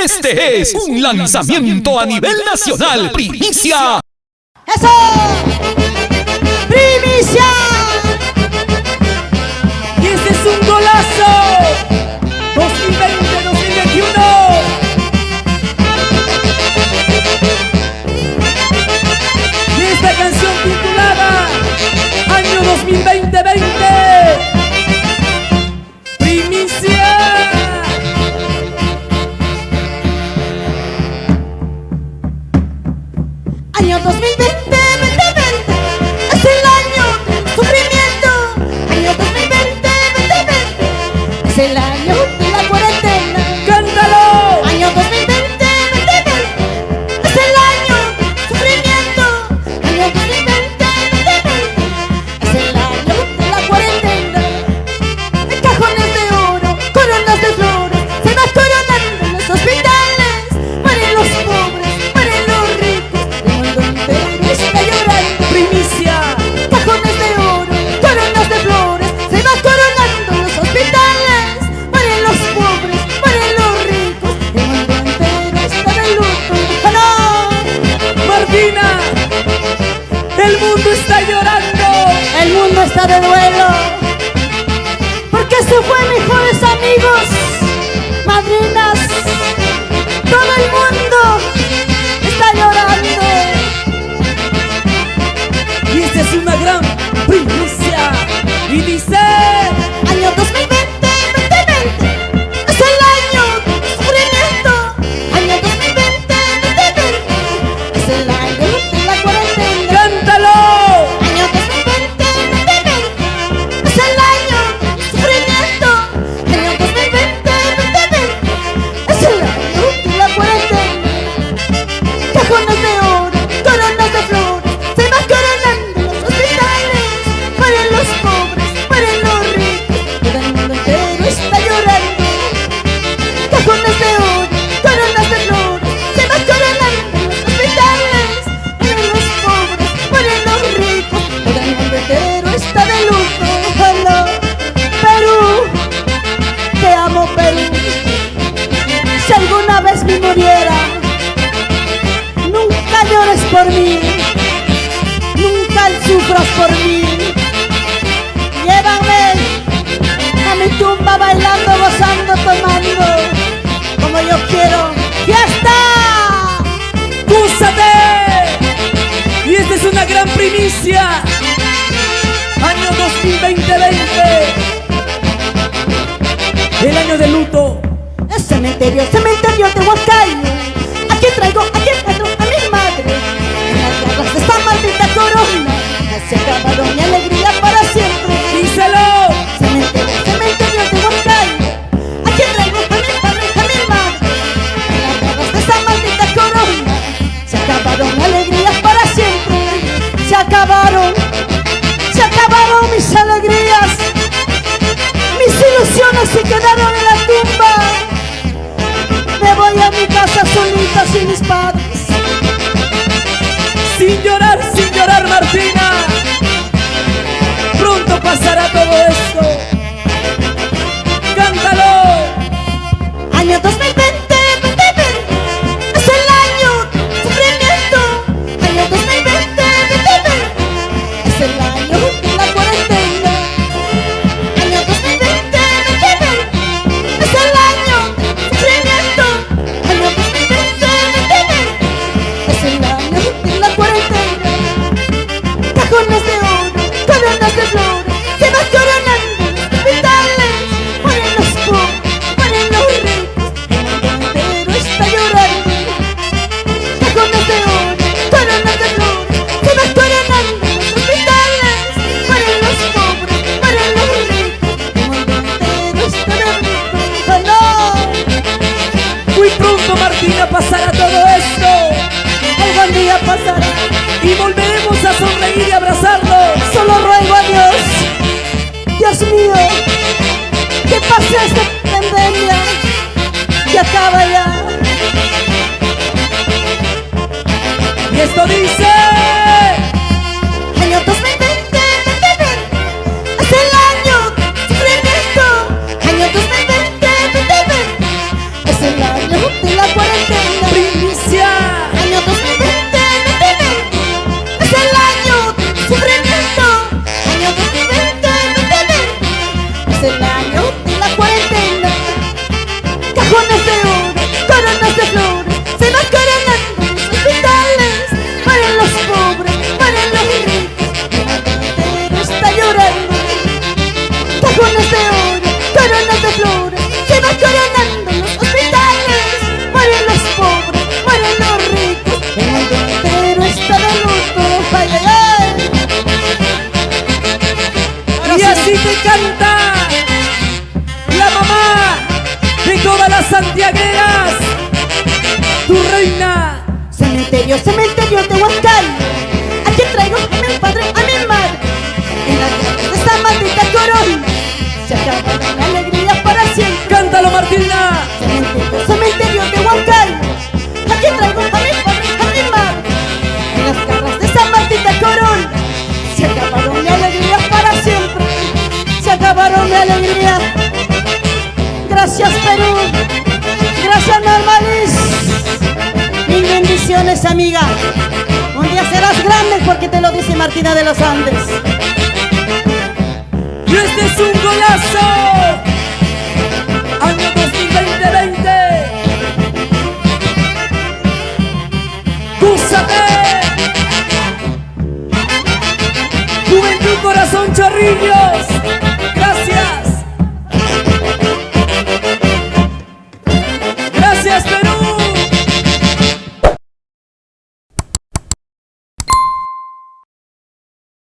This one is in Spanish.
Este es un lanzamiento a nivel nacional. ¡Primicia! ¡Eso! ¡Primicia! Y este es un golazo 2020-2021. Y esta canción titulada Año 2020-20. Primicia. Año 2020, 2020, es el año del sufrimiento. Año 2020, 2020, es el año de la cuarentena. ¡Cántalo! Año 2020, 2020, es el año del sufrimiento. Año 2020, 2020, es el año de la cuarentena. En cajones de oro, coronas de flores, se va coronando en los hospitales. Mueren los pobres, mueren los ricos, el mundo entero está llorando. Primicia. Cajones de oro, coronas de flores, se va coronando en los hospitales. Mueren los pobres, mueren los ricos, el mundo entero está de luto. ¡Oh, no! Martina, el mundo está llorando. El mundo está de duelo, porque se fue mejores amigos, madrinas, todo el mundo está llorando. Y esta es una gran primicia. Y dice: Año 2020, 2020, es el año del sufrimiento. Año 2020, 2020, es el año de la cuarentena. ¡cántalo! Año 2020, 2020, es el año del sufrimiento. Año 2020, 2020, es el año de la cuarentena. Cajones de oro, coronas de flores, se va coronando en los hospitales. Mueren los pobres, mueren los ricos, todo el mundo entero está llorando. Cajones de oro, coronas de flores, se va coronando en los hospitales. Mueren los pobres, mueren los ricos, todo el mundo entero está de luto. Hola, Perú, te amo, Perú. Si alguna vez me muriera, nunca llores por mí, nunca sufras por mí. Llévame a mi tumba bailando, gozando, tomando, como yo quiero. ¡Fiesta! ¡Úsate! Y esta es una gran primicia. Año 2020-20. El año de luto. El cementerio de Huancayo. Aquí traigo, aquí encuentro a mi madre. En las garras de esta maldita corona se acabaron mi alegría para siempre. ¡Díselo! Cementerio de Huancayo. Aquí traigo a mi padre, a mi madre. En las garras de esta maldita corona se acabaron mi alegría para siempre. Se acabaron mis alegrías. Mis ilusiones se quedaron en la tumba. Me voy a mi casa solita sin mis padres. Sin llorar, Martina. Pronto pasará todo esto. ¡Cántalo! Año 2020, 2020, es el año del sufrimiento. Año 2020, 2020, es el año de la cuarentena. Año 2020, 2020, es el año del sufrimiento. Año 2020, 2020, es el año de la cuarentena. Cajones de oro, coronas de flores, se va coronando en los hospitales. Mueren los pobres, mueren los ricos, el mundo entero está llorando. Cajones de oro, coronas de flores, se va coronando en los hospitales. Mueren los pobres, mueren los ricos, el mundo entero está llorando. ¡Oh, no! Muy pronto, Martina, pasará todo esto. Algún día pasará. Y volveremos a sonreír y abrazarnos. Solo ruego a Dios, Dios mío, que pase esta pandemia, que acaba ya. Y esto dice: Año 2020, 2020, es el año del sufrimiento. Año 2020, 2020, es el año de la Gracias, Perú. Gracias, Normalis. Mil bendiciones, amiga. Un día serás grande porque te lo dice Martina de los Andes. Y este es un golazo. Año 2020. ¡Cúsate! Juventud Corazón Chorrillos.